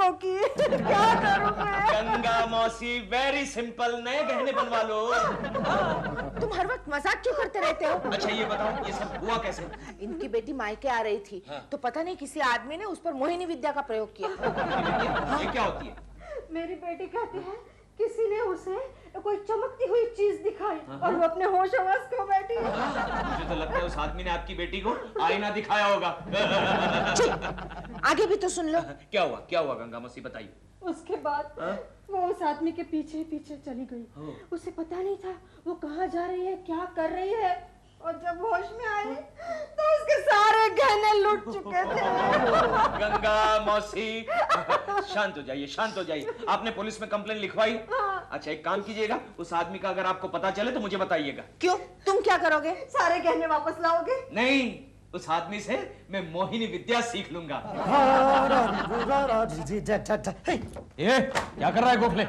लड़कों की। क्या करूं मैं? गंगा मौसी वेरी सिंपल, नए गहने बनवा लो। तुम हर वक्त मजाक क्यों करते रहते हो? अच्छा ये बताओ, ये सब हुआ कैसे? इनकी बेटी मायके आ रही थी, तो पता नहीं किसी आदमी ने उस पर मोहिनी विद्या का प्रयोग किया। ये क्या होती है? मेरी बेटी कहती है किसी ने उसे कोई चमकती हुई चीज दिखाई और वो अपने होश हवास खो बैठी है। मुझे तो लगता है उस आदमी ने आपकी बेटी को आईना दिखाया होगा। आगे भी तो सुन लो। क्या हुआ गंगा मौसी बताइए। उसके बाद वो उस आदमी के पीछे पीछे चली गई। उसे पता नहीं था वो कहाँ जा रही है, क्या कर रही है, और जब होश में आई तो उसके सारे गहने लूट चुके थे। गंगा मौसी शांत हो जाइए। आपने पुलिस में कंप्लेन लिखवाई? अच्छा एक काम कीजिएगा, उस आदमी का अगर आपको पता चले तो मुझे बताइएगा। क्यों? तुम क्या करोगे? सारे गहने वापस लाओगे? नहीं, उस आदमी से मैं मोहिनी विद्या सीख लूंगा। ये क्या कर रहा है गोखले?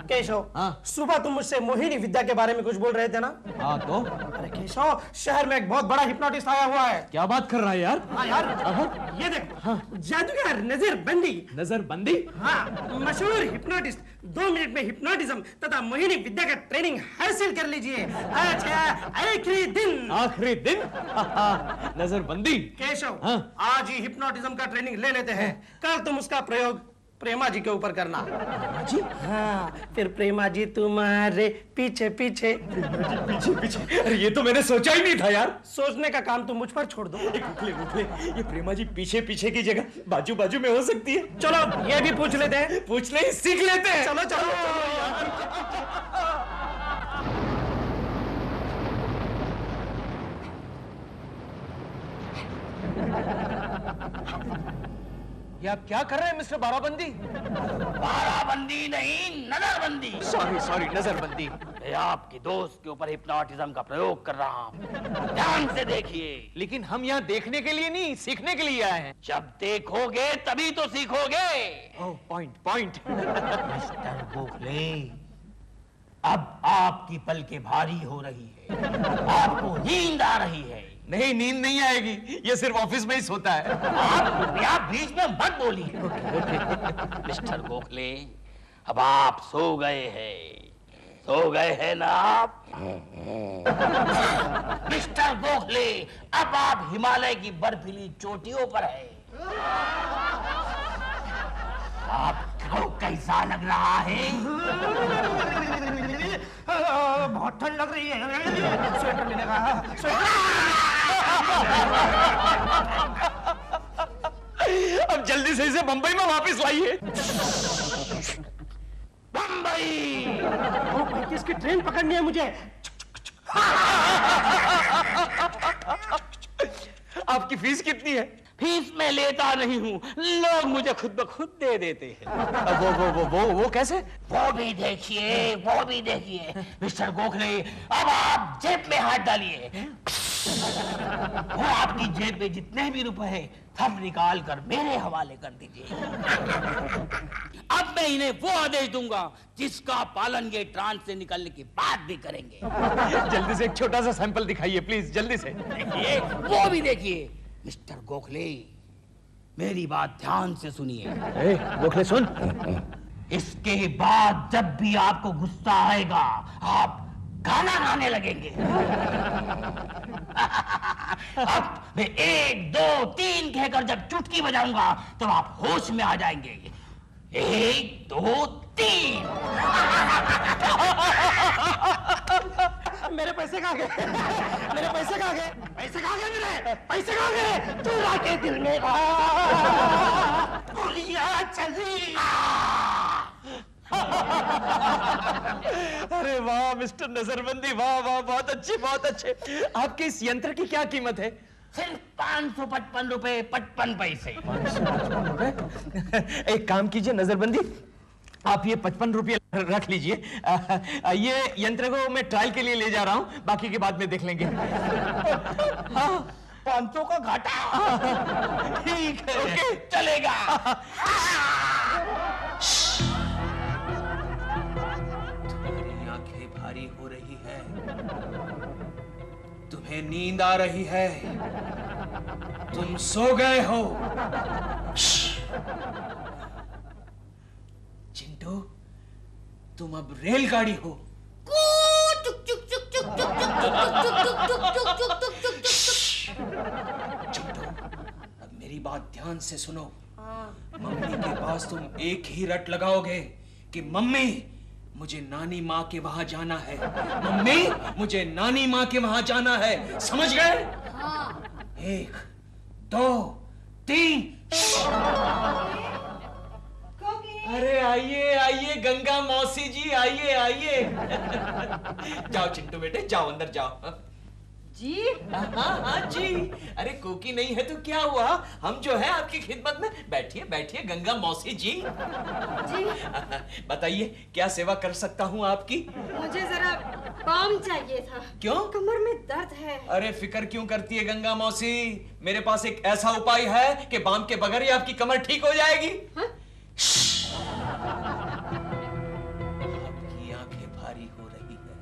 केशव, सुबह तुम मुझसे मोहिनी विद्या के बारे में कुछ बोल रहे थे ना? हाँ तो? अरे केशव, शहर में एक बहुत बड़ा हिप्नोटिस्ट आया हुआ है। क्या बात कर रहा है यार? हाँ यार, ये देखो, जादूगर नजरबंदी। नजरबंदी? हाँ, मशहूर हिप्नोटिस्ट। 2 मिनट में हिप्नोटिज्म तथा मोहिनी विद्या का ट्रेनिंग हासिल कर लीजिए। अच्छा, आखिरी दिन। नजरबंदी? केशव, आज ही हिप्नोटिज्म का ट्रेनिंग ले लेते हैं। कल तुम उसका प्रयोग प्रेमा जी के ऊपर करना। जी? हाँ, फिर प्रेमा जी तुम्हारे पीछे पीछे। पीछे? अरे ये तो मैंने सोचा ही नहीं था यार। सोचने का काम तुम मुझ पर छोड़ दो। गोखले, ये प्रेमा जी पीछे की जगह बाजू में हो सकती है। चलो ये भी पूछ लेते हैं। पूछ ले, सीख लेते हैं। चलो ये आप क्या कर रहे हैं मिस्टर बाराबंदी? बाराबंदी नहीं, नजरबंदी। सॉरी, नजरबंदी। मैं आपके दोस्त के ऊपर हिप्नोटिज्म का प्रयोग कर रहा हूँ, ध्यान से देखिए। लेकिन हम यहाँ देखने के लिए नहीं, सीखने के लिए आए हैं। जब देखोगे तभी तो सीखोगे। पॉइंट। मिस्टर गोखले, अब आपकी पलकें भारी हो रही है, आपको नींद आ रही है। नहीं, नींद नहीं आएगी, ये सिर्फ ऑफिस में ही सोता है। आप बीच में मत बोलिए। मिस्टर गोखले, अब आप सो गए हैं ना आप? मिस्टर गोखले, अब आप हिमालय की बर्फीली चोटियों पर हैं। आपको कैसा लग रहा है? बहुत ठंड लग रही है। स्वेटर मिलेगा? अब जल्दी से इसे बंबई में वापस लाइए। बंबई? 2:35 की ट्रेन पकड़नी है मुझे। आपकी फीस कितनी है? फीस मैं लेता नहीं हूँ, लोग मुझे खुद ब खुद दे देते हैं। वो कैसे? वो भी देखिए मिस्टर गोखले, अब आप जेब में हाथ डालिए। वो आपकी जेब में जितने भी रुपए हैं सब निकाल कर मेरे हवाले कर दीजिए। अब मैं इन्हें वो आदेश दूंगा जिसका पालन ये ट्रांस से निकलने के बाद भी करेंगे। जल्दी से एक छोटा सा सैंपल दिखाइए प्लीज, जल्दी से। देखिए, वो भी देखिए। मिस्टर गोखले, मेरी बात ध्यान से सुनिए। गोखले सुन। इसके बाद जब भी आपको गुस्सा आएगा आप गाना गाने लगेंगे। अब मैं 1 2 3 कहकर जब चुटकी बजाऊंगा तब आप होश में आ जाएंगे। 1 2 3। मेरे पैसे कहाँ गए? पैसे कहाँ गए? तू आके दिल में गोलियां चली। अरे वाह मिस्टर नजरबंदी, वाह, बहुत अच्छे। आपके इस यंत्र की क्या कीमत है? सिर्फ 555 रुपए 55 पैसे। 555 रुपए? एक काम कीजिए नजरबंदी, आप ये 55 रुपये रख लीजिए। ये यंत्र को मैं ट्रायल के लिए ले जा रहा हूँ, बाकी की बाद में देख लेंगे। हाँ, 500 का घाटा। ठीक है, ओके, चलेगा। तुम्हारी आंखें भारी हो रही है, तुम्हें नींद आ रही है, तुम सो गए हो। तुम अब रेलगाड़ी हो। चिंटू, अब मेरी बात ध्यान से सुनो। मम्मी के पास तुम एक ही रट लगाओगे कि मम्मी मुझे नानी माँ के वहां जाना है, मम्मी मुझे नानी माँ के वहां जाना है, समझ गए? हाँ। 1 2 3। अरे आइए आइए गंगा मौसी जी, आइए आइए। जाओ चिंटू बेटे, जाओ अंदर जाओ। जी? हाँ जी। अरे कोकी नहीं है तो क्या हुआ, हम जो है आपकी खिदमत में। बैठिए बैठिए गंगा मौसी जी। जी? बताइए क्या सेवा कर सकता हूँ आपकी? मुझे जरा बाम चाहिए था। क्यों? कमर में दर्द है। अरे फिक्र क्यों करती है गंगा मौसी, मेरे पास एक ऐसा उपाय है कि बाम के बगैर ही आपकी कमर ठीक हो जाएगी। हाँ? आपकी आंखें भारी हो रही है,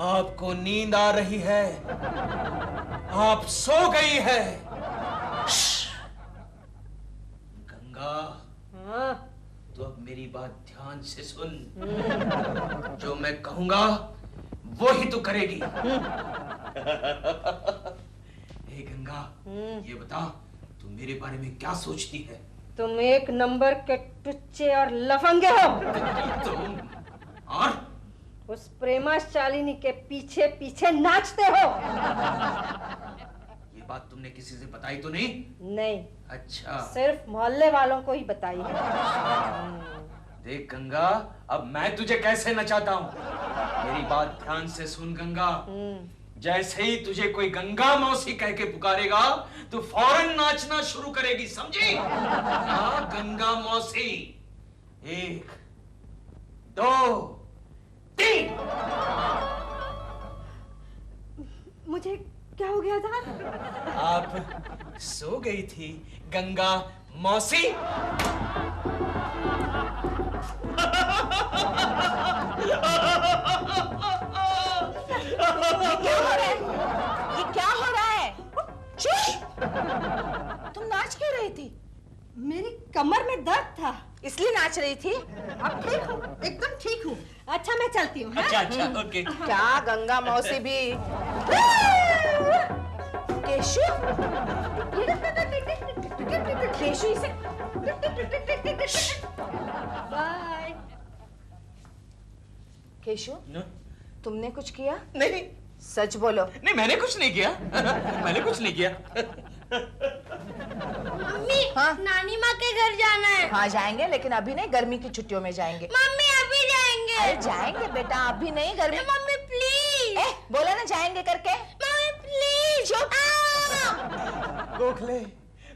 आपको नींद आ रही है, आप सो गई है। गंगा, हाँ? तो अब मेरी बात ध्यान से सुन। जो मैं कहूंगा वो ही तू करेगी। हे गंगा, ये बता तू मेरे बारे में क्या सोचती है? तुम 1 नंबर के टुच्चे और लफंगे हो। तुम और उस प्रेमा शालिनी के पीछे पीछे नाचते हो। ये बात तुमने किसी से बताई तो नहीं? नहीं। अच्छा, सिर्फ मोहल्ले वालों को ही बताई है। देख गंगा, अब मैं तुझे कैसे नचाता हूँ, मेरी बात ध्यान से सुन गंगा। जैसे ही तुझे कोई गंगा मौसी कह के पुकारेगा तो फौरन नाचना शुरू करेगी, समझी? हाँ गंगा मौसी। 1 2 3। मुझे क्या हो गया था? आप सो गई थी गंगा मौसी। ये क्या हो रहा है? चुप! तुम नाच क्यों रही थी? मेरी कमर में दर्द था, इसलिए नाच रही थी? अब ठीक हूँ, एकदम ठीक हूँ। अच्छा मैं चलती हूँ। हाँ? अच्छा अच्छा, ओके। क्या गंगा मौसी भी? केशु? केशु इसे बाय। केशु, तुमने कुछ किया? नहीं सच बोलो। नहीं, मैंने कुछ नहीं किया। मैंने कुछ नहीं किया। मम्मी, हाँ? नानी माँ के घर जाना है। हाँ जाएंगे, लेकिन अभी नहीं, गर्मी की छुट्टियों में जाएंगे। मम्मी अभी जाएंगे। अरे जाएंगे बेटा, अभी नहीं, गर्मी। Mummy please. बोला ना जाएंगे करके। Mummy please. चुप! गोखले,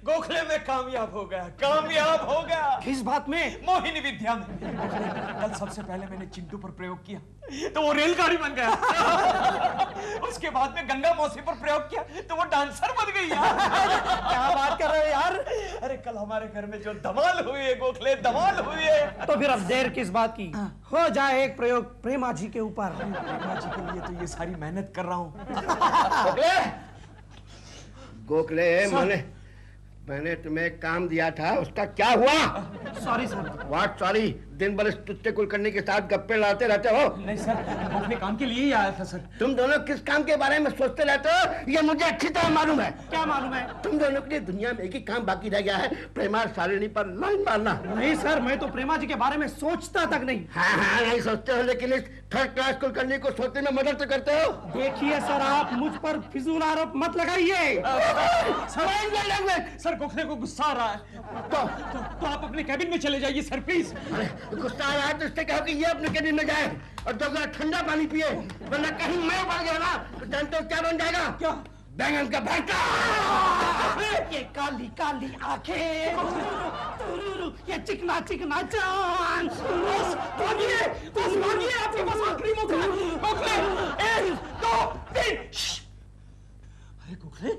गोखले में कामयाब हो गया, कामयाब हो गया। किस बात में? मोहिनी विद्या में। कल सबसे पहले मैंने चिंटू पर प्रयोग किया तो वो रेलगाड़ी बन गया। उसके बाद में गंगा मौसी पर प्रयोग किया तो वो डांसर बन गई यार। क्या बात कर रहे हो यार? अरे कल हमारे घर में जो धमाल हुई है गोखले, धमाल हुई है। तो फिर अब देर किस बात की? हो जाए एक प्रयोग प्रेमा जी के ऊपर। प्रेमा जी के लिए तो ये सारी मेहनत कर रहा हूँ। गोखले, मैंने तुम्हें काम दिया था, उसका क्या हुआ? Sorry sir. What sorry? दिन भर इस टुच्चे कुलकर्णी के साथ गप्पे लड़ाते रहते हो। नहीं सर, मैं अपने काम के लिए ही आया था सर। तुम दोनों किस काम के बारे में सोचते रहते हो ये मुझे अच्छी तरह मालूम है। क्या मालूम है? तुम दोनों के लिए दुनिया में एक ही काम बाकी रह गया है, प्रेमा शालिनी पर लाइन मारना। नहीं सर, मैं तो प्रेमा जी के बारे में सोचता तक नहीं। हाँ नहीं सोचते हो, लेकिन इस 3rd क्लास कुलकर्णी को सोचने में मदद तो करते हो। देखिए सर, आप मुझ पर फिजूल आरोप मत लगाइए। सर गोखले को गुस्सा आ रहा है तो आप अपने कैबिन में चले जाइए सर प्लीज। गुस्सा आ रहा है तो इससे कहो कि ये अपने कैबिन में जाए और 2 गिलास ठंडा पानी पिए, वरना कहीं मैं उबल गया ना तो जानते हो क्या बन जाएगा? क्या? बैंगन का भरता। ये काली काली आंखें, ये चिकना चिकना जान। भागिए, आपके पास आखिरी मौका है। गोखले, 1 2 3। अरे गोखले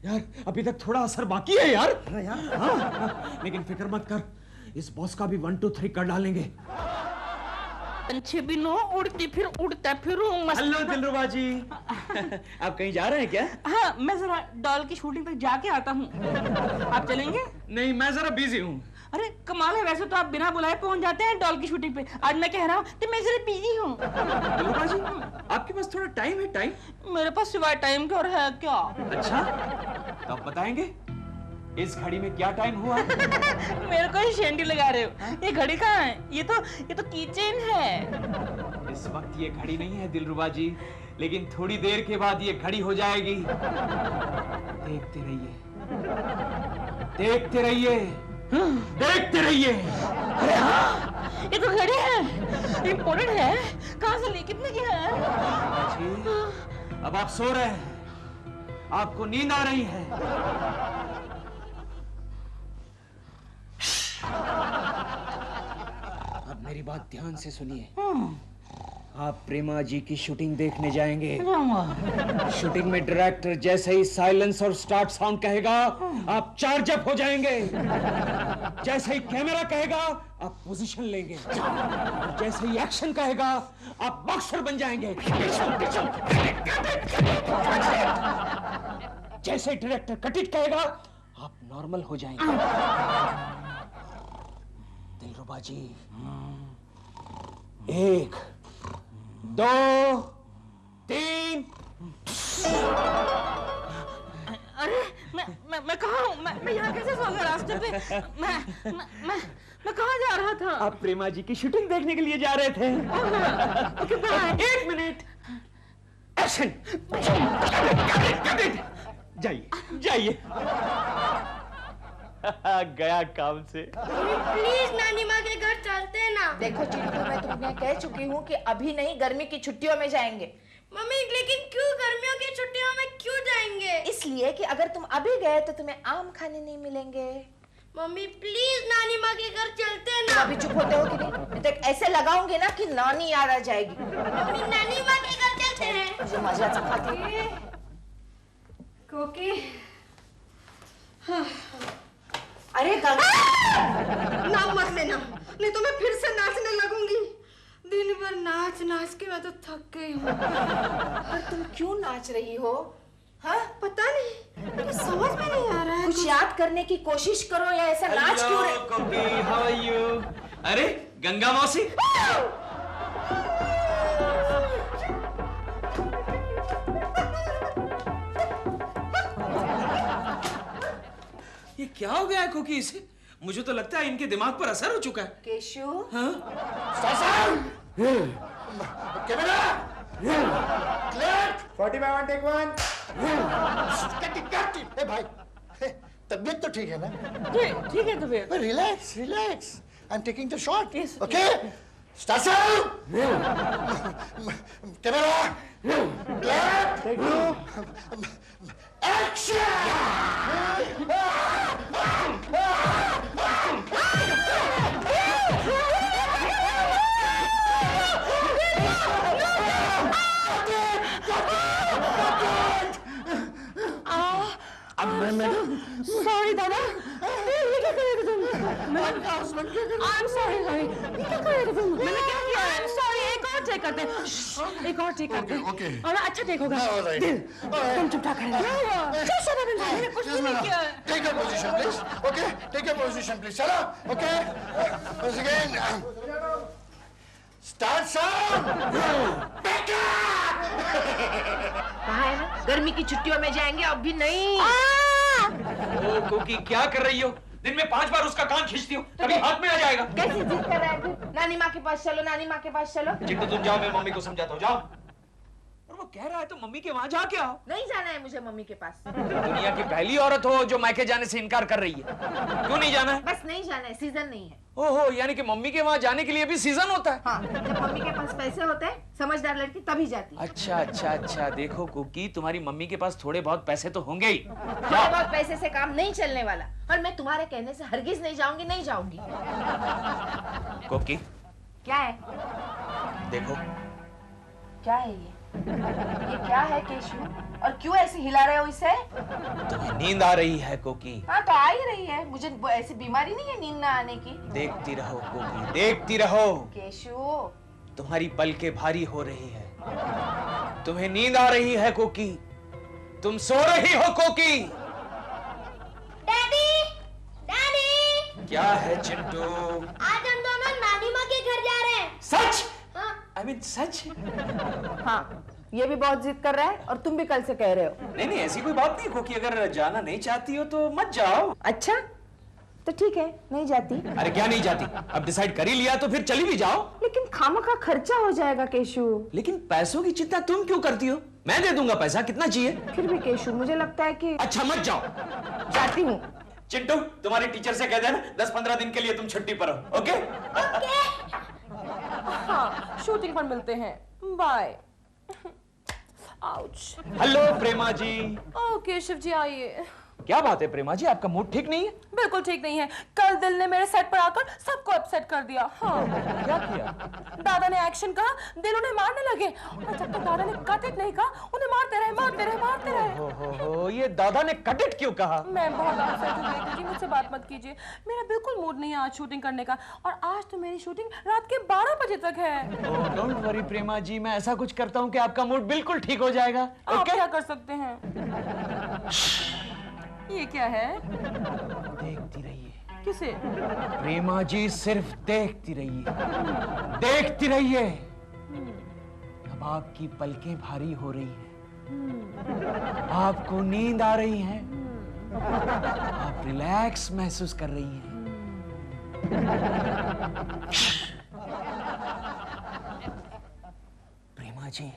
यार, अभी तक थोड़ा असर बाकी है यार। हाँ, लेकिन फिक्र मत कर, इस बॉस का भी 1 2 3 कर डालेंगे। पंछी बिनो उड़ती फिर उड़ता फिरूं मस्त। हेलो दिलरुबा जी। आप कहीं जा रहे हैं क्या? हाँ, मैं जरा डॉल की शूटिंग तक जाके आता हूँ। आप चलेंगे? नहीं, मैं जरा बिजी हूँ। अरे कमाल है, वैसे तो आप बिना बुलाए पहुंच जाते हैं डॉल की शूटिंग पे। आज मैं कह रहा हूँ तो मैं जरा बिजी हूँ। दिलरुबा जी, आपके पास थोड़ा टाइम है? टाइम मेरे पास सिवाय टाइम के और है क्या? अच्छा, तो आप बताएंगे इस घड़ी में क्या टाइम हुआ? मेरे को शेंडी लगा रहे हो? ये घड़ी कहाँ है? ये तो कीचेन है। इस वक्त ये घड़ी नहीं है दिलरुबा जी, लेकिन थोड़ी देर के बाद ये घड़ी हो जाएगी। देखते रहिए, देखते रहिए, देखते रहिए। अरे हाँ, ये तो घड़ी है, इम्पोर्टेंट है। कहाँ से ली, कितने की है? जी, अब आप सो रहे हैं, आपको नींद आ रही है। अब मेरी बात ध्यान से सुनिए। आप प्रेमा जी की शूटिंग देखने जाएंगे। शूटिंग में डायरेक्टर जैसे ही साइलेंस और स्टार्ट साउंड कहेगा, आप चार्ज अप हो जाएंगे। जैसे ही कैमरा कहेगा, आप पोजीशन लेंगे। और जैसे ही एक्शन कहेगा, आप बॉक्सर बन जाएंगे। जैसे ही डायरेक्टर कट इट कहेगा, आप नॉर्मल हो जाएंगे। दिलरुबा जी, 1 2 3। अरे मैं कहाँ हूँ? मैं यहाँ कैसे सो गया रास्ते पे? मैं कहाँ जा रहा था? आप प्रेमा जी की शूटिंग देखने के लिए जा रहे थे। Okay bye. 1 minute, action. जाइए जाइए। गया काम से। प्लीज नानी माँ के घर चलते हैं ना। देखो चिंटू, मैं तुम्हें कह चुकी हूँ कि अभी नहीं, गर्मी की छुट्टियों में जाएंगे। मम्मी लेकिन क्यों गर्मियों की छुट्टियों में क्यों जाएंगे? इसलिए कि अगर तुम अभी गए तो तुम्हें आम खाने नहीं मिलेंगे। मम्मी प्लीज नानी माँ के घर चलते हैं तुम ना। अभी चुप होते हो कि नहीं? मैं तो ऐसे लगाऊंगी ना कि नानी याद आ जाएगी। मम्मी नानी माँ के घर चलते हैं। मुझे मजा चखाती है। कोकी, अरे गंगा, नाम मत लेना, नहीं तो मैं फिर से नाचने लगूंगी। दिन भर नाच नाच के मैं तो थक गई हूँ। और तुम क्यों नाच रही हो? हाँ, पता नहीं, मुझे समझ में नहीं आ रहा है। कुछ याद करने की कोशिश करो, या ऐसा नाच क्यों रहे? कोकी, हाउ आर यू? अरे गंगा मौसी, ये क्या हो गया है कोकी इसे? मुझे तो लगता है इनके दिमाग पर असर हो चुका है। केशु, हाँ? Camera, clear, 40/1 take 1। कट। ए भाई, तबीयत तो ठीक है ना? ठीक है तबीयत। Relax relax, I am taking the shot. Yes, okay, start sound, camera, clear, take 2, action. Sorry दादा, ये क्या कर रहे थे तुम? आई एम सॉरी, ये क्या कर रहे थे तुम? मैंने क्या किया? I am sorry. एक और टेक करते हैं, एक और टेक करते हैं। ओके। और अच्छा टेक होगा। तुम चुपचाप खड़े रहो। चल मैंने कुछ भी नहीं किया। Take your position, please. Okay, take your position, please. Shut up. Okay. Once again. Start sound. Back up. कहाँ है ना? गर्मी की छुट्टियों में जाएंगे, अब भी नहीं। ओ कोकी, क्या कर रही हो? दिन में 5 बार उसका कान खींचती हो, कभी हाथ में आ जाएगा। कैसी जिद कर रहा है फिर? नानी माँ के पास चलो, नानी माँ के पास चलो। चिंटू तुम जाओ, मैं मम्मी को समझाता हूँ, जाओ। और वो कह रहा है तो मम्मी के वहां जाके आओ। नहीं जाना है मुझे मम्मी के पास। दुनिया की पहली औरत हो जो मायके जाने से इनकार कर रही है। क्यों नहीं जाना है? बस नहीं जाना है, सीजन नहीं है। ओहो, यानी कि मम्मी के वहां जाने के लिए भी सीजन होता है। हाँ, जब मम्मी के पास पैसे होते हैं, समझदार लड़की तभी जाती है। अच्छा, देखो कुकी, तुम्हारी मम्मी के पास थोड़े बहुत पैसे तो होंगे ही। थोड़े बहुत पैसे से काम नहीं चलने वाला, और मैं तुम्हारे कहने से हरगिज नहीं जाऊंगी, नहीं जाऊंगी। कुकी, क्या है? देखो। क्या है ये क्या है केशु? और क्यों ऐसे हिला रहे हो इसे? तुम्हें नींद आ रही है कोकी? हाँ तो आ ही रही है, मुझे ऐसी बीमारी नहीं है नींद ना आने की। देखती रहो कोकी, देखती रहो। केशु, तुम्हारी पलकें भारी हो रही है, तुम्हें नींद आ रही है कोकी, तुम सो रही हो कोकी। डैडी, डैडी, क्या है चिंटू? आज हम दोनों नानी माँ के घर जा रहे हैं। सच? हाँ। I mean, सच? हाँ, ये भी बहुत जिद कर रहा है और तुम भी कल से कह रहे हो। नहीं नहीं, ऐसी कोई बात नहीं कोकी, अगर जाना नहीं चाहती हो तो मत जाओ। अच्छा, तो ठीक है, नहीं जाती। अरे क्या नहीं जाती? अब डिसाइड कर ही लिया तो फिर चली भी जाओ। लेकिन खामखा खर्चा हो जाएगा केशु। लेकिन पैसों की चिंता तुम क्यों करती हो? मैं दे दूंगा पैसा, कितना चाहिए? फिर भी केशु, मुझे लगता है कि अच्छा मत जाओ। जाती हूँ। चिंटू, तुम्हारी टीचर से कह देना 10-15 दिन के लिए तुम छुट्टी पर हो, ओके? हाँ, शूटिंग पर मिलते हैं। Bye. Ouch. Hello Prema ji. Oh Keshav जी आइए। क्या बात है प्रेमा जी, आपका मूड ठीक नहीं है? बिल्कुल ठीक नहीं है। कल दिल ने मेरे सेट पर आकर सबको अपसेट कर दिया। हाँ। क्या किया? दादा ने एक्शन कहा, दिल उन्हें मारने लगे और जब तक दादा ने कट इट नहीं कहा, उन्हें मारते रहे। हो, ये दादा ने कट इट क्यों कहा? मैं बहुत अपसेट हूँ बेटी जी, मुझसे बात मत कीजिए। मेरा बिल्कुल मूड नहीं है आज शूटिंग करने का और आज तो मेरी शूटिंग रात के 12 बजे तक है। डोंट वरी प्रेमा जी, मैं ऐसा कुछ करता हूँ कि आपका मूड बिल्कुल ठीक हो जाएगा। आप क्या कर सकते हैं? ये क्या है? देखती रहिए। किसे? प्रेमा जी, सिर्फ देखती रहिए, देखती रहिए। अब आपकी पलकें भारी हो रही हैं, आपको नींद आ रही है, आप रिलैक्स महसूस कर रही हैं। प्रेमा जी,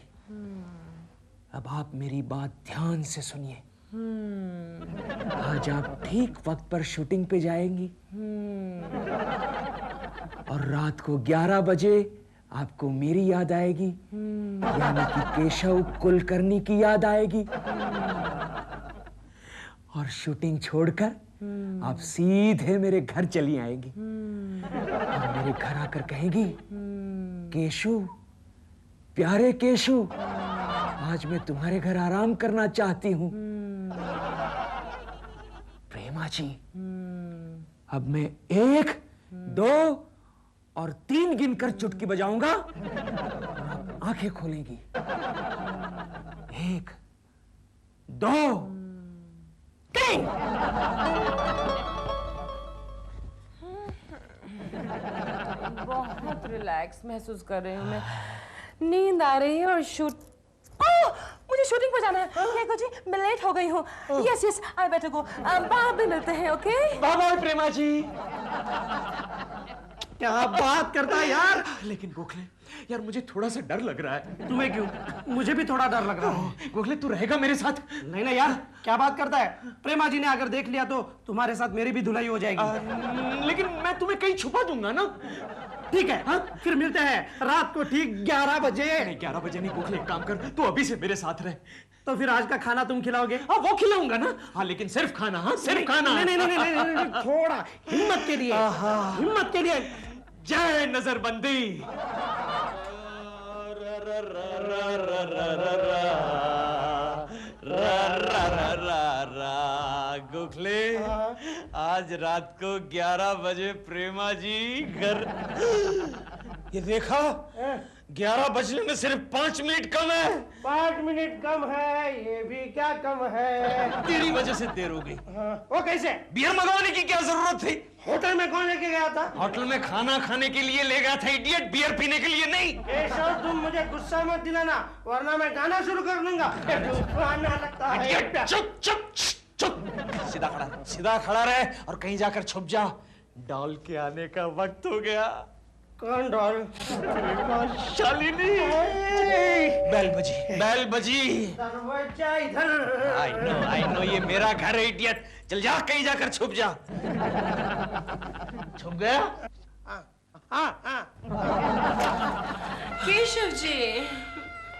अब आप मेरी बात ध्यान से सुनिए। आज आप ठीक वक्त पर शूटिंग पे जाएंगी और रात को 11 बजे आपको मेरी याद आएगी, यानी कि केशव कुलकर्णी की याद आएगी और शूटिंग छोड़कर आप सीधे मेरे घर चली आएगी और मेरे घर आकर कहेगी, केशु, प्यारे केशु, आज मैं तुम्हारे घर आराम करना चाहती हूँ। प्रेमा जी, अब मैं 1, 2 और 3 गिनकर चुटकी बजाऊंगा और आप आंखें खोलेंगी। 1, 2, 3। बहुत रिलैक्स महसूस कर रही हूँ मैं। नींद आ रही है और मुझे शूटिंग पर जाना है। केको जी, मैं लेट हो गई हूँ। यस यस, आई बेटर गो। बाहर भी मिलते हैं, ओके? बाय बाय प्रेमा जी। क्या बात करता है यार। लेकिन गोखले यार, मुझे थोड़ा सा डर लग रहा है। तुम्हें क्यों? मुझे भी थोड़ा डर लग रहा है। गोखले, तू रहेगा मेरे साथ? नहीं ना यार, क्या बात करता है। प्रेमा जी ने अगर देख लिया तो तुम्हारे साथ मेरी भी धुलाई हो जाएगी। लेकिन मैं तुम्हें कहीं छुपा दूंगा ना। ठीक है, हाँ? फिर मिलते हैं रात को ठीक 11 बजे। नहीं, 11 बजे नहीं गोखले, एक काम कर, तू अभी से मेरे साथ रह। तो फिर आज का खाना तुम खिलाओगे? हाँ, वो खिलाऊंगा ना। हाँ, लेकिन सिर्फ खाना। हाँ, सिर्फ खाना। नहीं नहीं नहीं नहीं, नहीं, नहीं, थोड़ा हिम्मत के लिए, हिम्मत के लिए। जय नजरबंदी। गोखले, आज रात को 11 बजे प्रेमा जी घर। ये देखा, 11 बजने में सिर्फ 5 मिनट कम है। 5 मिनट कम है, ये भी क्या कम है। तेरी वजह से देर हो गई। वो कैसे? बियर मंगवाने की क्या जरूरत थी? होटल में कौन लेके गया था? होटल में खाना खाने के लिए ले गया था इडियट, बियर पीने के लिए नहीं। केशव, तुम मुझे गुस्सा मत दिलाना, वरना मैं गाना शुरू कर दूंगा। आना लगता है। इडियट, चुप चुप चुप। सीधा खड़ा रहे और कहीं जाकर छुप जा। डॉल के आने का वक्त हो गया। कौन डॉल? शालिनी। बेल बजी, बेल बजी। दरवाजा इधर। आई नो, ये मेरा घर है इडियट। चल जा, कहीं जाकर छुप जा। छुप गया? हाँ। केशव जी।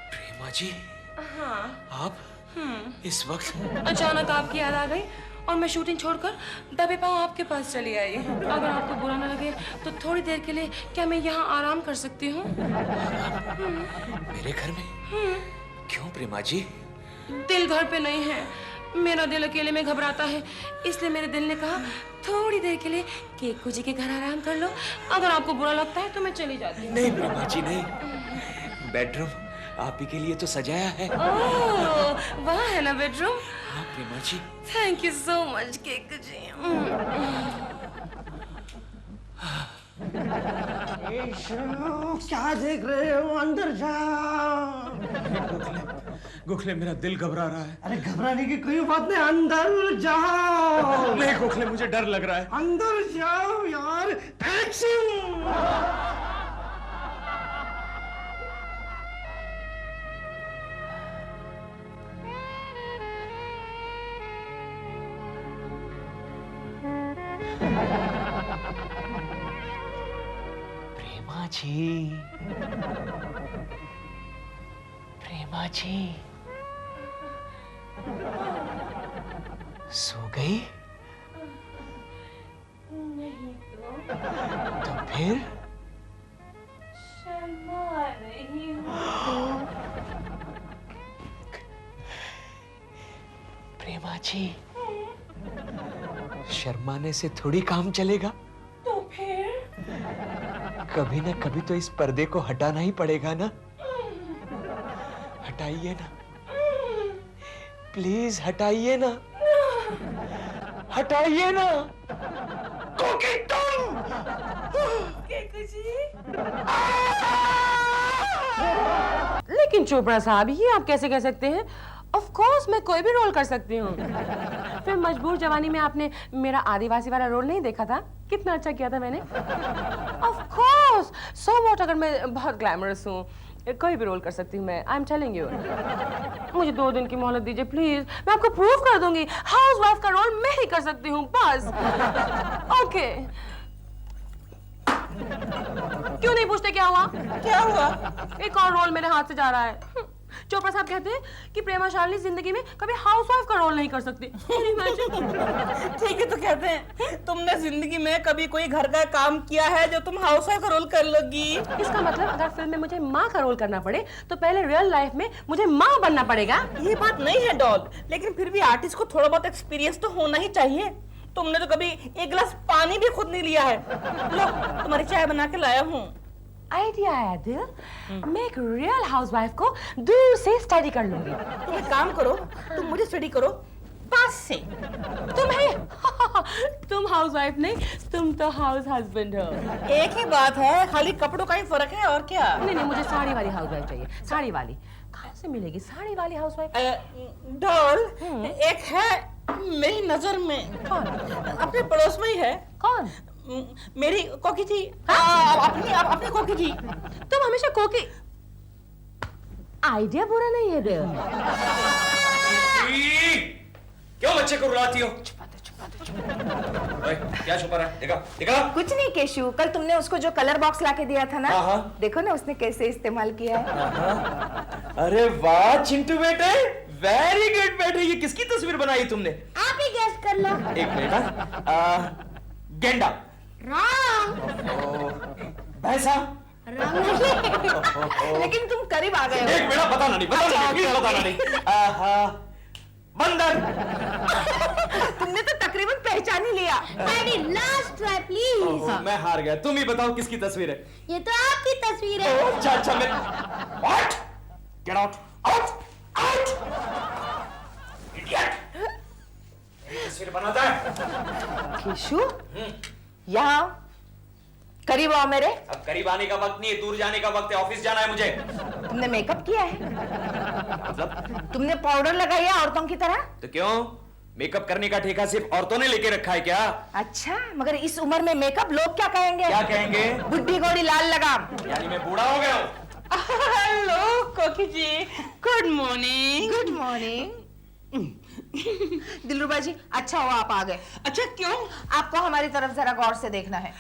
प्रेमा जी, हाँ। आप इस वक्त? अचानक आपकी याद आ गई और मैं शूटिंग छोड़कर दबे पांव आपके पास चली आई। अगर आपको बुरा न लगे तो थोड़ी देर के लिए क्या मैं यहाँ आराम कर सकती हूँ? मेरे घर में? क्यों प्रेमा जी? दिल घर पे नहीं है, मेरा दिल अकेले में घबराता है, इसलिए मेरे दिल ने कहा थोड़ी देर के लिए केको जी के घर आराम कर लो। अगर आपको बुरा लगता है तो मैं चली जाती हूँ। नहीं प्रेमा जी, नहीं। बेडरूम आप ही के लिए तो सजाया है। ओह, वहाँ है ना बेडरूम? हाँ प्रेमा जी। थैंक यू सो मच केको जी। क्या देख रहे हो? अंदर जाओ। गोखले मेरा दिल घबरा रहा है। अरे घबराने की कोई बात नहीं, अंदर जाओ। नहीं गोखले, मुझे डर लग रहा है। अंदर जाओ यार। एक्शन। प्रेमा जी, प्रेमा जी सो गई? नहीं तो फिर शर्मा रही हूँ। प्रेमा जी, शर्माने से थोड़ी काम चलेगा। तो फिर कभी ना कभी तो इस पर्दे को हटाना ही पड़ेगा ना। हटाइए ना, प्लीज हटाइए ना, हटाइए ना। कोकी तुम! लेकिन चोपड़ा साहब, ये आप कैसे कह सकते हैं? ऑफ कोर्स मैं कोई भी रोल कर सकती हूँ। फिर मजबूर जवानी में आपने मेरा आदिवासी वाला रोल नहीं देखा था? कितना अच्छा किया था मैंने। ऑफ कोर्स, सो व्हाट अगर मैं बहुत ग्लैमरस हूँ, कोई भी रोल कर सकती हूँ मैं। I am telling you. मुझे 2 दिन की मोहलत दीजिए प्लीज, मैं आपको प्रूव कर दूंगी हाउस वाइफ का रोल मैं ही कर सकती हूँ बस। ओके। क्यों नहीं पूछते क्या हुआ? क्या हुआ? एक और रोल मेरे हाथ से जा रहा है। चोपड़ा साहब कहते हैं कि प्रेमा शालिनी जिंदगी में कभी हाउसवाइफ का रोल नहीं कर सकती। ठीक है, तो कहते हैं तुमने जिंदगी में कभी कोई घर का काम किया है जो तुम हाउसवाइफ का रोल कर लोगी? इसका मतलब अगर फिल्म में मुझे माँ का रोल करना पड़े तो पहले रियल लाइफ में मुझे माँ बनना पड़ेगा। ये बात नहीं है डॉल, लेकिन फिर भी आर्टिस्ट को थोड़ा बहुत एक्सपीरियंस तो होना ही चाहिए। तुमने तो कभी एक गिलास पानी भी खुद नहीं लिया है। लो, तुम्हारी चाय बना के लाया हूँ। आइडिया है दिल, मैं एक रियल हाउसवाइफ को दूर से स्टडी कर लूंगी। तुम एक काम करो, तुम मुझे स्टडी करो पास से। तुम हाउसवाइफ नहीं, तुम तो हाउस हस्बैंड हो। एक ही बात है, खाली कपड़ों का ही फर्क है और क्या। नहीं, मुझे साड़ी वाली हाउसवाइफ चाहिए। साड़ी वाली कहाँ से मिलेगी? साड़ी वाली हाउसवाइफ? डॉल, एक है मेरी नजर में। कौन? अपने पड़ोस में ही है। कौन? मेरी कोकी जी। अपनी कोकी जी। तुम हमेशा कोकी। आइडिया बुरा नहीं है दिल। क्यों बच्चे को रुलाती हो? क्या छुपा रहा है? देखा? कुछ नहीं केशु, कल तुमने उसको जो कलर बॉक्स लाके दिया था ना, देखो ना उसने कैसे इस्तेमाल किया है। अरे वाह चिंटू बेटे, वेरी गुड बेटे। ये किसकी तस्वीर बनाई तुमने? आप ही गैस कर लो। एक मिनट। गेंडा, राम, भैंसा, राम नहीं। लेकिन तुम करीब आ गए हो। एक मिनट, बताना नहीं। बंदर। तुमने तो तकरीबन पहचान ही लिया। Daddy last try please. मैं हार गया। तुम ही बताओ किसकी तस्वीर है? ये तो आपकी तस्वीर है। अच्छा मैं what? Get out, out idiot. तस्वीर बनाता है केशु, यहाँ करीब आओ मेरे। अब करीब आने का वक्त नहीं है, दूर जाने का वक्त है। ऑफिस जाना है मुझे। तुमने मेकअप किया है? मतलब तुमने पाउडर लगाया औरतों की तरह? तो क्यों? मेकअप करने का ठेका सिर्फ औरतों ने लेके रखा है क्या? अच्छा, मगर इस उम्र में मेकअप लोग क्या कहेंगे? क्या कहेंगे? बुड्ढी घोड़ी लाल लगाम। यानी मैं बूढ़ा हो गया हूँ। Hello Koki ji, good morning. Good morning. Dilruba ji, अच्छा हुआ आप आ गए। अच्छा क्यों? आपको हमारी तरफ जरा गौर से देखना है।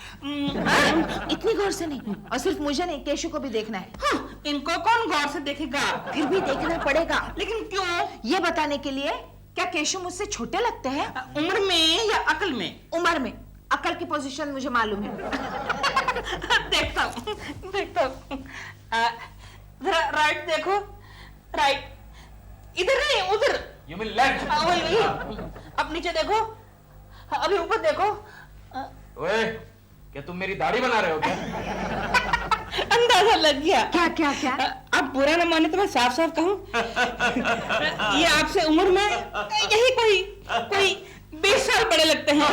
इतनी गौर से नहीं, और सिर्फ मुझे नहीं, केशु को भी देखना है। हाँ, इनको कौन गौर से देखेगा? फिर भी देखना पड़ेगा। लेकिन क्यों? ये बताने के लिए क्या केशु मुझसे छोटे लगते हैं? उम्र में या अकल में? उम्र में। अकल की पोजीशन मुझे मालूम है। देखता हूँ। जरा राइट देखो, राइट। इधर नहीं, उधर। You mean left? वही। अब नीचे देखो, अभी ऊपर देखो। ओए, क्या तुम मेरी दाढ़ी बना रहे हो क्या? अंदाजा लग गया। क्या क्या क्या? आप बुरा न माने तो मैं साफ साफ कहूँ, ये आपसे उम्र में यही कोई 20 साल बड़े लगते हैं।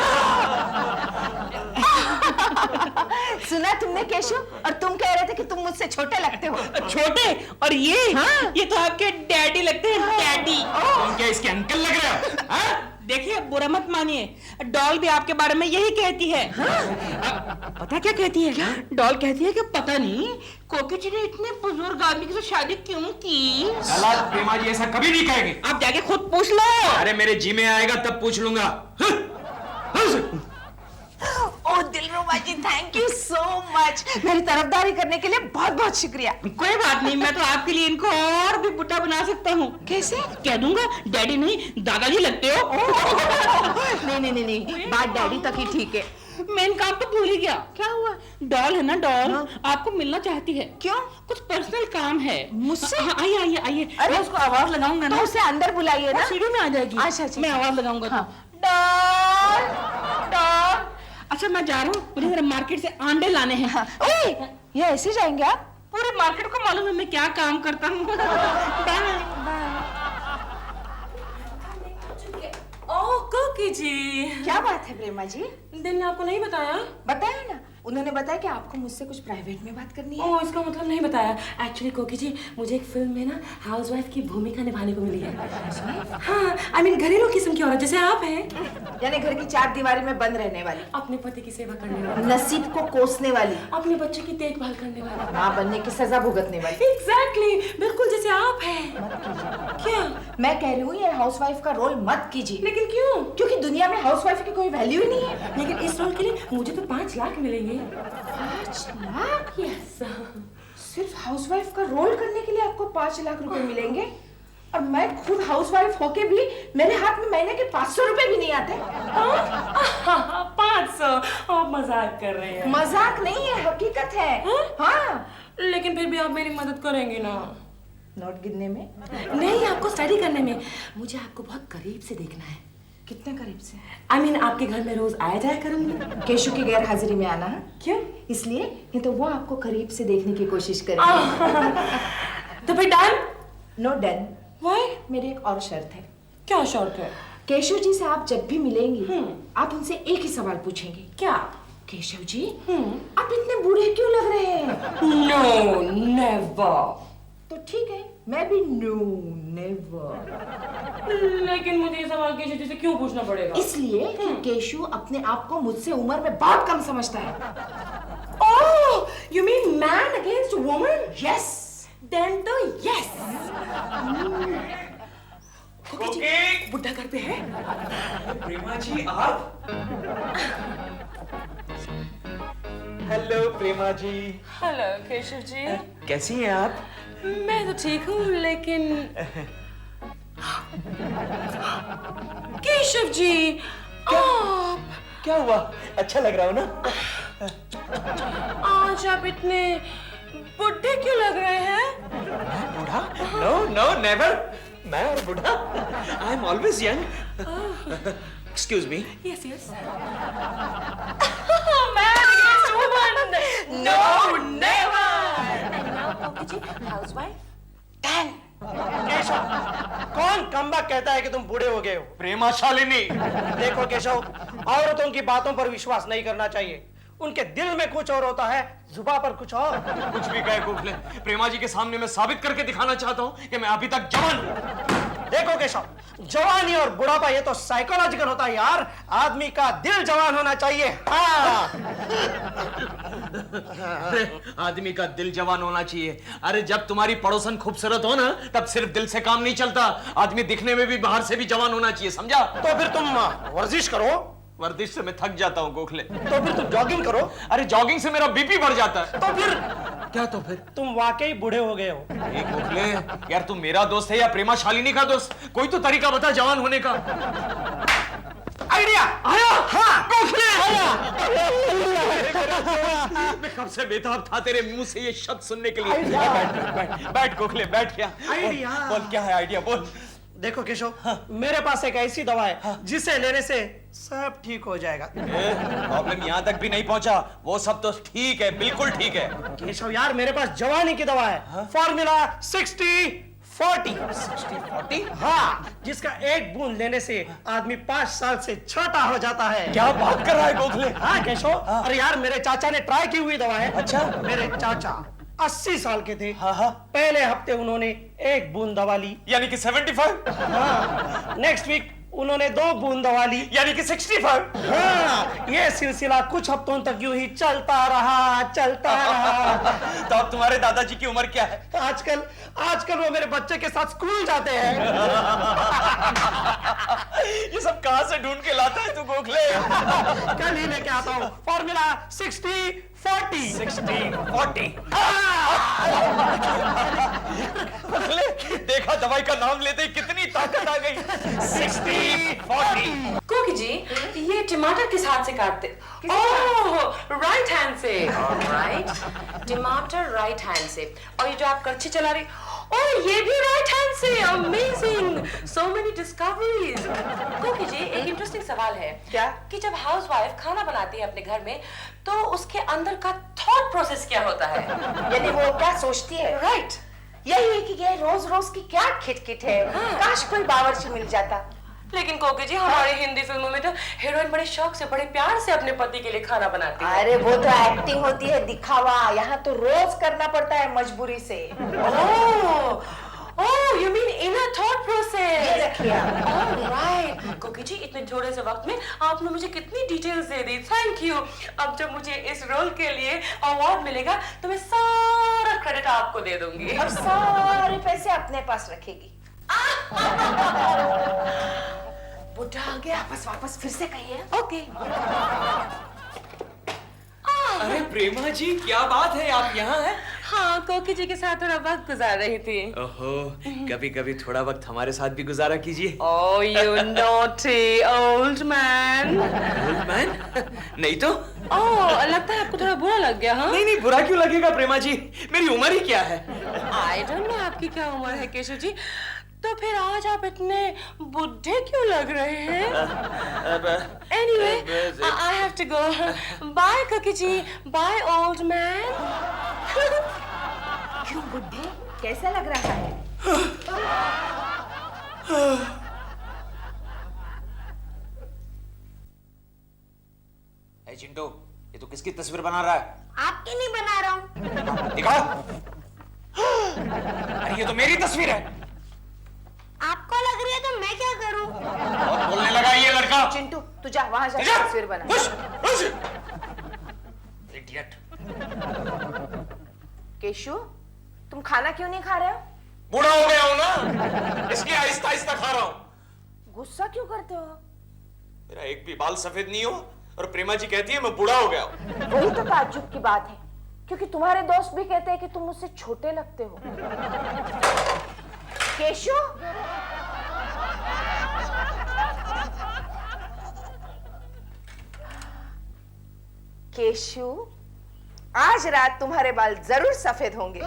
सुना तुमने केशव? और तुम कह रहे थे कि तुम मुझसे छोटे लगते हो। छोटे? और ये हाँ? ये तो आपके डैडी लगते हैं, डैडी। तुम क्या इसके अंकल लग रहे हो? हाँ? देखिए, बुरा मत मानिए, डॉल भी आपके बारे में यही कहती है। पता क्या कहती है? डॉल कहती है कि पता नहीं कोकी जी ने इतने बुजुर्ग आदमी के साथ शादी क्यों की। गलत, प्रेमा जी ऐसा कभी नहीं कहेंगे। आप जाके खुद पूछ लो। अरे मेरे जी में आएगा तब पूछ लूंगा। ओ दिलरुबा जी, थैंक यू सो मच। मेरी तरफदारी करने के लिए बहुत बहुत शुक्रिया। कोई बात नहीं, मैं तो आपके लिए इनको और भी बुढ़ा बना सकता हूँ। कैसे? कह दूंगा डैडी नहीं दादाजी लगते हो। नहीं, बात डैडी तक ही ठीक है। मेन काम तो भूल ही गया। क्या हुआ? डॉल है ना, डॉल आपको मिलना चाहती है। क्यों? कुछ पर्सनल काम है मुझसे? हाँ, आइए आइए आइए। अरे मैं उसको आवाज लगाऊंगा ना, तो उसे अंदर बुलाइए ना। सीढ़ी में आ जाएगी। अच्छा। मैं आवाज लगाऊंगा। हाँ। Doll, doll. अच्छा, मैं जा रहा हूँ, मुझे जरा मार्केट से अंडे लाने हैं। हाँ। ओए, ये ऐसे जाएंगे आप? पूरे मार्केट को मालूम है मैं क्या काम करता हूँ। ओह कोकी जी, क्या बात है प्रेमा जी? दिल ने आपको नहीं बताया? बताया ना, उन्होंने बताया कि आपको मुझसे कुछ प्राइवेट में बात करनी है। ओह, इसका मतलब नहीं बताया। एक्चुअली कोकी जी, मुझे एक फिल्म में ना हाउसवाइफ की भूमिका निभाने को मिली है। हाँ, आई मीन घरेलू किस्म की औरत जैसे आप हैं। यानी घर की चार दीवारी में बंद रहने वाली, अपने पति की सेवा करने वाली, नसीब को कोसने वाली, अपने बच्चे की देखभाल करने वाली, माँ बनने की सजा भुगतने वाली। एग्जैक्टली, बिल्कुल जैसे आप हैं। क्या? मैं कह रही हूँ ये हाउसवाइफ का रोल मत कीजिए। लेकिन क्यों? क्योंकि दुनिया में हाउसवाइफ की कोई वैल्यू ही नहीं है। लेकिन इस रोल के लिए मुझे तो 5 लाख मिलेंगे। 5 लाख? यस। सिर्फ हाउसवाइफ का रोल करने के लिए आपको 5 लाख रुपए मिलेंगे? और मैं खुद हाउसवाइफ होके भी मेरे हाथ में महीने के 500 रुपए भी नहीं आते। 500? आप मजाक कर रहे हैं। मजाक नहीं है, हकीकत है। हाँ। लेकिन फिर भी आप मेरी मदद करेंगे ना? नोट गिनने में? नहीं, आपको स्टडी करने में। मुझे आपको बहुत करीब से देखना है। कितने करीब से? आई मीन आपके घर में रोज आया जाया करूंगी। केशु की गैर हाजिरी में आना है। क्यों? इसलिए नहीं तो वो आपको करीब से देखने की कोशिश करेगी। तो फिर डन? No done. Why? मेरी एक और शर्त है। क्या शर्त है? केशव जी से आप जब भी मिलेंगी आप उनसे एक ही सवाल पूछेंगे। क्या? केशव जी, आप इतने बूढ़े क्यों लग रहे हैं? No, never. तो ठीक है, मैं भी नो नेवर। लेकिन मुझे ये सवाल केशव जी से क्यों पूछना पड़ेगा? इसलिए कि केशु अपने आप को मुझसे उम्र में बहुत कम समझता है। Oh, you mean man against woman? Yes. Then तो yes. कोकी! बुड्ढा घर पे है? प्रेमा जी आप? हेलो प्रेमा जी। हेलो केशव जी। कैसी हैं आप? मैं तो ठीक हूँ, लेकिन केशव जी आप क्या हुआ? अच्छा लग रहा हूँ ना? आज आप इतने बुढ़े क्यों लग रहे हैं? बूढ़ा? No no never. मैं और बूढ़ा? I am always young. Excuse me. Yes yes. Man against woman. No, never. And now कोकी जी, housewife? केशव, कौन कमबख्त कहता है कि तुम बूढ़े हो गए हो? प्रेमा शालिनी। देखो केशव, औरतों की बातों पर विश्वास नहीं करना चाहिए। उनके दिल में कुछ और होता है, जुबान पर कुछ और। कुछ भी कहे गोखले, प्रेमा जी के सामने मैं साबित करके दिखाना चाहता हूँ कि मैं अभी तक जवान हूँ। देखो केशव, जवानी और बुढ़ापा ये तो साइकोलॉजिकल होता है यार। आदमी का दिल जवान होना चाहिए। हाँ। अरे आदमी का दिल जवान होना चाहिए। अरे जब तुम्हारी पड़ोसन खूबसूरत हो ना, तब सिर्फ दिल से काम नहीं चलता, आदमी दिखने में भी बाहर से भी जवान होना चाहिए, समझा? तो फिर तुम वर्जिश करो। वर्जिश से मैं थक जाता हूँ गोखले। तो फिर तुम जॉगिंग करो। अरे जॉगिंग से मेरा बीपी बढ़ जाता है। तो फिर क्या? तो फिर तुम वाकई बूढ़े हो गए हो। गोखले यार, तू मेरा दोस्त है या प्रेमा शालिनी का दोस्त? कोई तो तरीका बता जवान होने का। आइडिया आया। हाँ, गोखले आया। मैं कब से बेताब था तेरे मुंह से ये शब्द सुनने के लिए। बैठ गोखले, बैठ गया। आइडिया। बोल क्या है आइडिया, बोल। देखो केशव, मेरे पास एक ऐसी दवा है जिसे लेने से सब ठीक हो जाएगा। प्रॉब्लम यहाँ तक भी नहीं पहुंचा, वो सब तो ठीक है, बिल्कुल ठीक है। केशव यार, मेरे पास जवानी की दवा है। फॉर्मूला 60 60-40 हाँ, जिसका एक बूंद लेने से आदमी 5 साल से छोटा हो जाता है। क्या बात कर रहा है गोखले? हाँ केशव, अरे यार मेरे चाचा ने ट्राई की हुई दवा है। अच्छा? मेरे चाचा 80 साल के थे। हाँ। पहले हफ्ते उन्होंने एक बूंद दवा ली, यानी कि 75? हाँ। नेक्स्ट वीक उन्होंने 2 बूंद दवा ली, यानी कि 65? हाँ। ये सिलसिला कुछ हफ्तों तक यूं ही चलता रहा। तो अब तुम्हारे दादाजी की उम्र क्या है? आजकल वो मेरे बच्चे के साथ स्कूल जाते हैं। ये सब कहां से ढूंढ के लाता है तू गोखले? कल ही लेके आता हूँ फॉर्मूला 60-40। 60-40। गोखले, देखा दवाई का नाम लेते ही कितनी ताकत आ गई। 60-40। कोकी जी, ये टमाटर किस हाथ से काटते? ओह, राइट हैंड से। ऑलराइट, टमाटर राइट हैंड से। और ये जो आप करछी चला रही, ओह ये भी राइट हैंड से। Amazing, so many discoveries. कोकी जी, एक इंटरेस्टिंग सवाल है। क्या? कि जब हाउसवाइफ खाना बनाती है अपने घर में, तो उसके अंदर का थॉट प्रोसेस क्या होता है? यानी वो क्या सोचती है? राइट। यही है कि ये रोज रोज की क्या खिटखिट है। काश कोई बावर्ची मिल जाता। लेकिन कोकी जी, हमारी हिंदी फिल्मों में तो हीरोइन बड़े शौक से, बड़े प्यार से अपने पति के लिए खाना बनाती है। अरे वो तो एक्टिंग होती है, दिखावा। यहाँ तो रोज करना पड़ता है मजबूरी से। Oh, you mean inner thought process? ये रखिए आप। Alright, कोकी जी, इतने थोड़े से वक्त में आपने मुझे कितनी details they the. Thank you. अब जब मुझे इस रोल के लिए अवार्ड मिलेगा, तो मैं सारा क्रेडिट आपको दे दूंगी। और सारे पैसे अपने पास रखेगी। बुढ़ा आ गया, वापस फिर से कहिए। ओके। अरे प्रेमा जी, क्या बात है, आप यहाँ हैं? हाँ, कोकी जी के साथ थोड़ा वक्त गुजार रही थी। ओहो, कभी कभी थोड़ा वक्त हमारे साथ भी गुजारा कीजिए। Oh, you naughty old man. Old man? नहीं तो? Oh, लगता है आपको थोड़ा बुरा लग गया, हाँ? नहीं, बुरा क्यों लगेगा प्रेमा जी? मेरी उम्र ही क्या है? I don't know आपकी क्या उम्र है केशव जी। तो फिर आज आप इतने बुढ़े क्यों लग रहे हैं? Anyway, I have to go. Bye, कोकी जी. Bye, old man. क्यों बुढ़े? कैसा लग रहा है? ए चिंटू, ये तो किसकी तस्वीर बना रहा है? आपकी नहीं बना रहा हूँ। दिखा। अरे ये तो मेरी तस्वीर है। आपको लग रही है तो मैं क्या करूँ? बहुत बोलने लगा ये लड़का। चिंटू, तू जा वहाँ जा तस्वीर बना। इडियट। केशु, तुम खाना क्यों नहीं खा रहे हो? बूढ़ा हो गया हूं ना, इसलिए आहिस्ता आहिस्ता खा रहा हूं। गुस्सा क्यों करते हो? मेरा एक भी बाल सफेद नहीं हो और प्रेमा जी कहती है मैं बूढ़ा हो गया हूं। वही तो ताज्जुब की बात है, क्योंकि तुम्हारे दोस्त भी कहते हैं कि तुम मुझसे छोटे लगते हो। केशु, केशु, आज रात तुम्हारे बाल जरूर सफेद होंगे।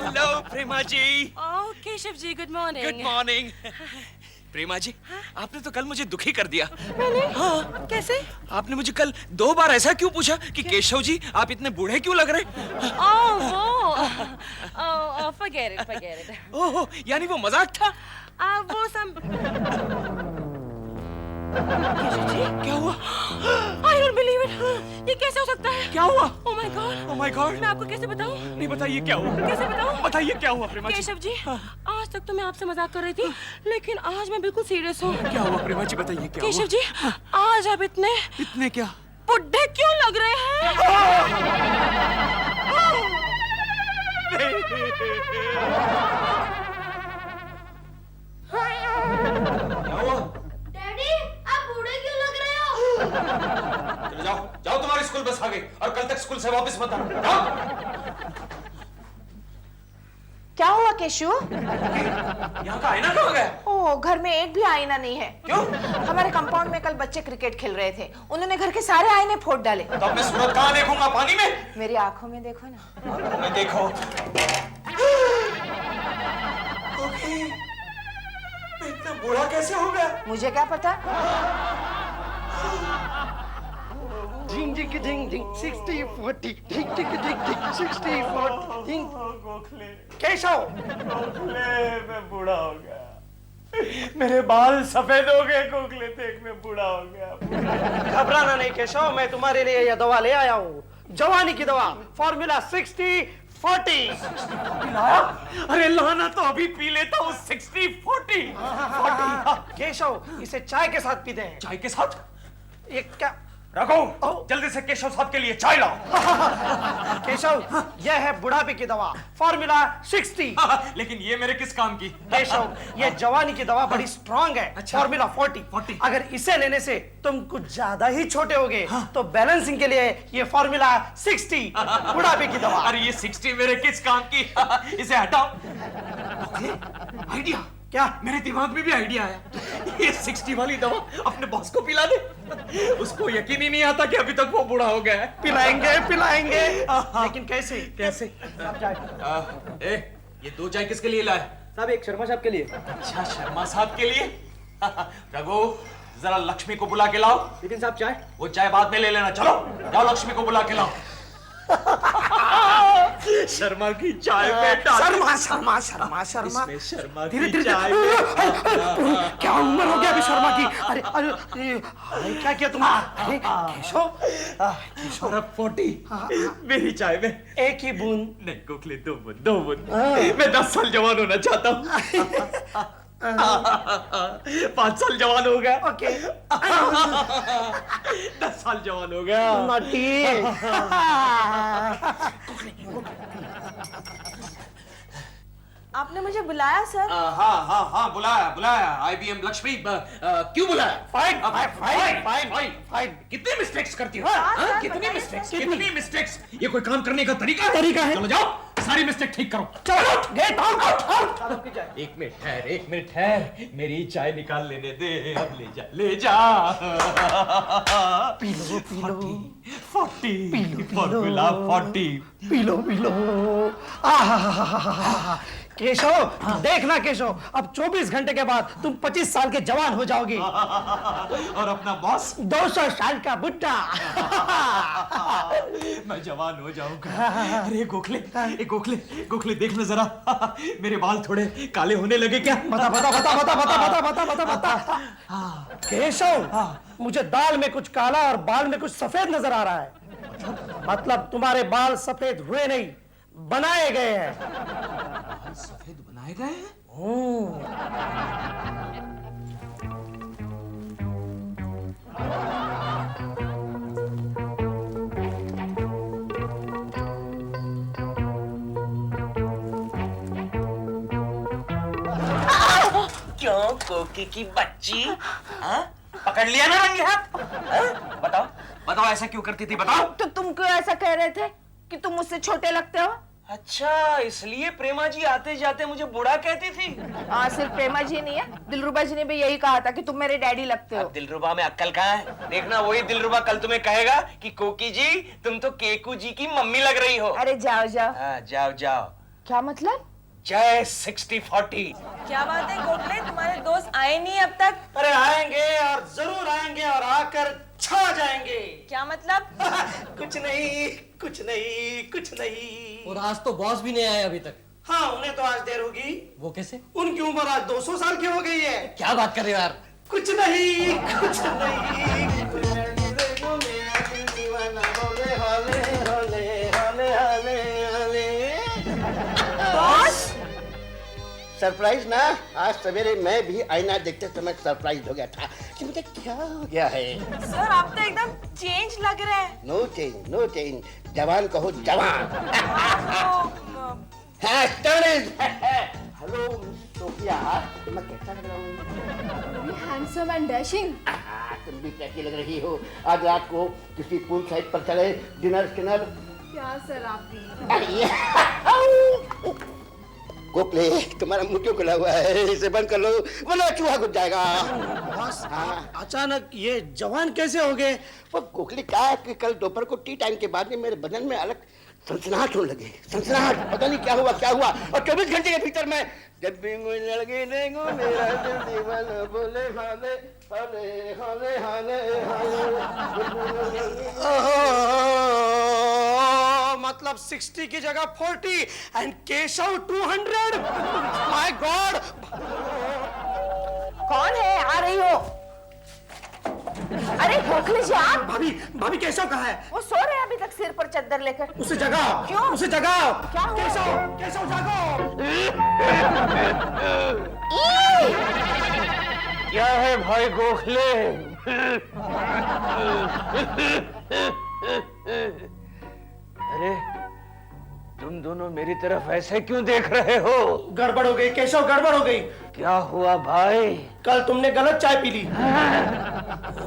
Hello Prema ji. Oh Keshav ji, good morning. Good morning. Prema ji, आपने तो कल मुझे दुखी कर दिया। मैंने? हाँ। कैसे? आपने मुझे कल 2 बार ऐसा क्यों पूछा कि केशव जी आप इतने बूढ़े क्यों लग रहे? forget it. ओह, यानी वो मजाक था? वो क्या हुआ? I don't believe it. ये कैसे हो सकता है? क्या हुआ? Oh my God. Oh my God. मैं आपको कैसे बताऊं? नहीं, बताइए क्या हुआ? कैसे बताऊं? बताइए क्या हुआ प्रेमा जी? केशव जी, आज तक तो मैं आपसे मजाक कर रही थी, लेकिन आज मैं बिल्कुल सीरियस हूँ। क्या हुआ प्रेमा जी, बताइए क्या केशव हुआ? जी, आज आज आप इतने क्या? बुढ़े क्यों लग रहे हैं? डैडी आप बूढ़े क्यों लग रहे हो? चलो जाओ जाओ, तुम्हारी स्कूल बस आ गई और कल तक स्कूल से वापस मत आना। जाओ। क्या हुआ केशु? यहाँ का आईना कहाँ गया? ओ, घर में एक भी आईना नहीं है। क्यों? हमारे कंपाउंड में कल बच्चे क्रिकेट खेल रहे थे, उन्होंने घर के सारे आईने फोड़ डाले। तो अब मैं सूरत कहाँ देखूंगा? पानी में? मेरी आंखों में देखो ना। आंखों में देखो। मैं इतना बूढ़ा कैसे हो गया? मुझे क्या पता। Ding ding ding ding 60 40 ding ding ding ding 60 40 ding Keshav मैं बूढ़ा हो गया, मेरे बाल सफेद हो गए, गोखले देख मैं बूढ़ा हो गया। घबराना नहीं केशव, मैं तुम्हारे लिए यह दवा ले आया हूँ, जवानी की दवा, फॉर्मूला 60-40। अरे लाना तो अभी पी लेता हूँ 60-40। केशव इसे चाय के साथ पीते हैं। चाय के साथ? ये क्या? रखो, जल्दी से केशव साहब के लिए चाय लाओ। केशव यह है बुढ़ापे की दवा, फॉर्मूला 60। लेकिन ये मेरे किस काम की? केशव ये जवानी की दवा बड़ी स्ट्रॉन्ग है, फॉर्मूला 40। अगर इसे लेने से तुम कुछ ज्यादा ही छोटे होगे तो बैलेंसिंग के लिए ये फॉर्मूला 60 बुढ़ापे की दवा। अरे ये 60 मेरे किस काम की? इसे हटाओ। आइडिया क्या? मेरे दिमाग में भी आइडिया आया। ये 60 वाली दवा अपने बॉस को पिला दे। उसको यकीन ही नहीं आता कि अभी तक वो बूढ़ा हो गया है। पिलाएंगे लेकिन कैसे? कैसे? ये 2 चाय किसके लिए लाए? साहब एक शर्मा साहब के लिए। अच्छा, शर्मा साहब के लिए। रघु जरा लक्ष्मी को बुला के लाओ। लेकिन साहब चाय? वो चाय बाद में ले लेना। चलो जाओ लक्ष्मी को बुला के लाओ। शर्मा की चाय में शर्मा इसमें शर्मा धीरे की धीरे चाय में। क्या उम्र हो गया अभी शर्मा की? अरे क्या किया तुमने? केशव 40 मेरी चाय में एक ही बूंद नहीं गोखले, 2 बूंद। मैं 10 साल जवान होना चाहता हूँ। 5 साल जवान हो गया। ओके 10 साल जवान हो गया। आपने मुझे बुलाया सर? हाँ बुलाया। IBM लक्ष्मी क्यों बुलाया? फाइन। कितने मिस्टेक्स करती हो? कितनी मिस्टेक्स? ये कोई काम करने का तरीका है? चलो जाओ सारी मिस्टेक ठीक करो। चलो गेट आउट। एक मिनट ठहर, मेरी चाय निकाल लेने दे। अब ले जा। P low 40 formula 40। P low Keshav देखना केशव, अब 24 घंटे के बाद तुम 25 साल के जवान हो जाओगे। और अपना बॉस 200 साल का बुड्ढा। मैं जवान हो जाऊंगा। अरे गोखले देखना जरा, मेरे बाल थोड़े काले होने लगे क्या? बता। केशव मुझे दाल में कुछ काला और बाल में कुछ सफेद नजर आ रहा है। मतलब तुम्हारे बाल सफेद हुए नहीं, बनाए गए हैं। सफेद बनाए गए हैं? क्यों कोकी की बच्ची? पकड़ लिया ना रंगे हाथ? बताओ ऐसा क्यों करती थी? बताओ। तो तुम क्यों ऐसा कह रहे थे कि तुम मुझसे छोटे लगते हो? अच्छा, इसलिए प्रेमा जी आते जाते मुझे बूढ़ा कहती थी? हाँ, सिर्फ प्रेमा जी नहीं है, दिलरुबा जी ने भी यही कहा था कि तुम मेरे डैडी लगते हो। अब दिलरुबा में अक्ल कहाँ है? देखना वही दिलरुबा कल तुम्हें कहेगा कि कोकी जी तुम तो केकू जी की मम्मी लग रही हो। अरे जाओ। हाँ, जाओ। क्या मतलब? जय 60-40। क्या बात है गोखले, तुम्हारे दोस्त आए नहीं अब तक? अरे आएंगे और जरूर आएंगे और आकर छा जाएंगे। क्या मतलब? कुछ नहीं। और आज तो बॉस भी नहीं आए अभी तक। हाँ, उन्हें तो आज देर होगी। वो कैसे? उनकी उम्र आज 200 साल की हो गई है। क्या बात कर रहे हो यार? कुछ नहीं। बॉस? सरप्राइज ना, आज सवेरे मैं भी आईना देखते समय सरप्राइज हो गया था कि मुझे क्या हो गया है। सर आप तो एकदम चेंज लग रहे हैं। नो चेंज, नो चेंज, जवान कहो जवान। हेलो सोफिया, मैं कैसा लग रहा हूँ? Handsome and dashing. तुम भी कैसी लग रही हो? आज रात को किसी पूल साइड पर चले, डिनर डिनर। क्या सर आप भी? गोखले, तुम्हारा मुंह क्यों खुला हुआ है? इसे बंद कर लो वरना चूहा घुस जाएगा। बॉस, अचानक ये जवान कैसे हो गए? वो गोखले क्या है कि कल दोपहर को टी टाइम के बाद में मेरे बदन में अलग सनसनाहट होने लगे। सनसनाहट, पता नहीं क्या हुआ और 24 घंटे के भीतर में जब भी मुझे लगे देखो मेरा दिल दीवाना बोले हाले हाले हाले हाले हाले। मतलब 60 की जगह 40 एंड केशव 200। My God. कौन है? आ रही हो? अरे गोखले जी आप। भाभी केशव कहाँ है? वो सो रहे हैं अभी तक सिर पर चद्दर लेकर। उसे जगाओ। क्यों? उसे जगाओ। क्या हुआ? केशव जागो। क्या है भाई गोखले? अरे तुम दोनों मेरी तरफ ऐसे क्यों देख रहे हो? गड़बड़ हो गई केशव, गड़बड़ हो गई। क्या हुआ भाई? कल तुमने गलत चाय पी ली।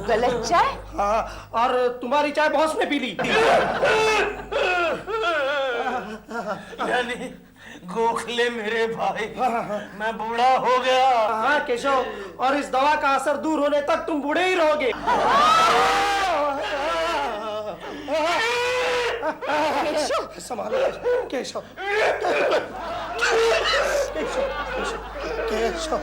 गलत चाय? हाँ, और तुम्हारी चाय बॉस ने पी ली। यानी गोखले मेरे भाई, मैं बूढ़ा हो गया। हाँ केशव, और इस दवा का असर दूर होने तक तुम बूढ़े ही रहोगे। केशव, संभालो केशव। केशव।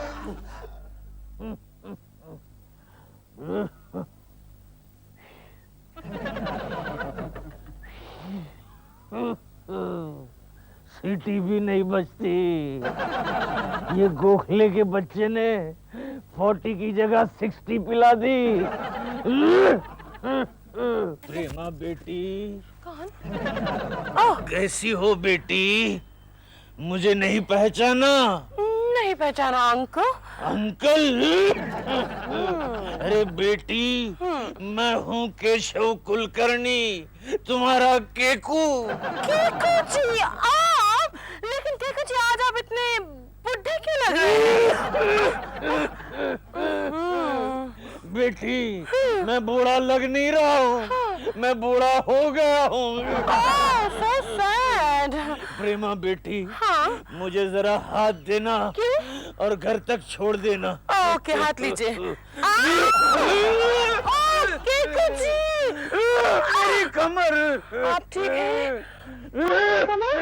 सीटी भी नहीं बचती। ये गोखले के बच्चे ने 40 की जगह 60 पिला दी। प्रेमा बेटी। कौन? कैसी हो बेटी? मुझे नहीं पहचाना? नहीं पहचाना अंकल। अंकल? अरे बेटी, मैं हूँ केशव कुलकर्णी, तुम्हारा केकू। केकू जी आप? लेकिन केकू जी आज आप इतने बुढ़े क्यों लग रहे हैं? बेटी, मैं बूढ़ा लग नहीं रहा हूँ, मैं बूढ़ा हो गया हूँ। so sad. प्रेमा बेटी, हाँ? मुझे जरा हाथ देना। क्यों? और घर तक छोड़ देना। ओके, हाथ लीजिए। केकू जी, मेरी कमर। आप ठीक हैं? कमर?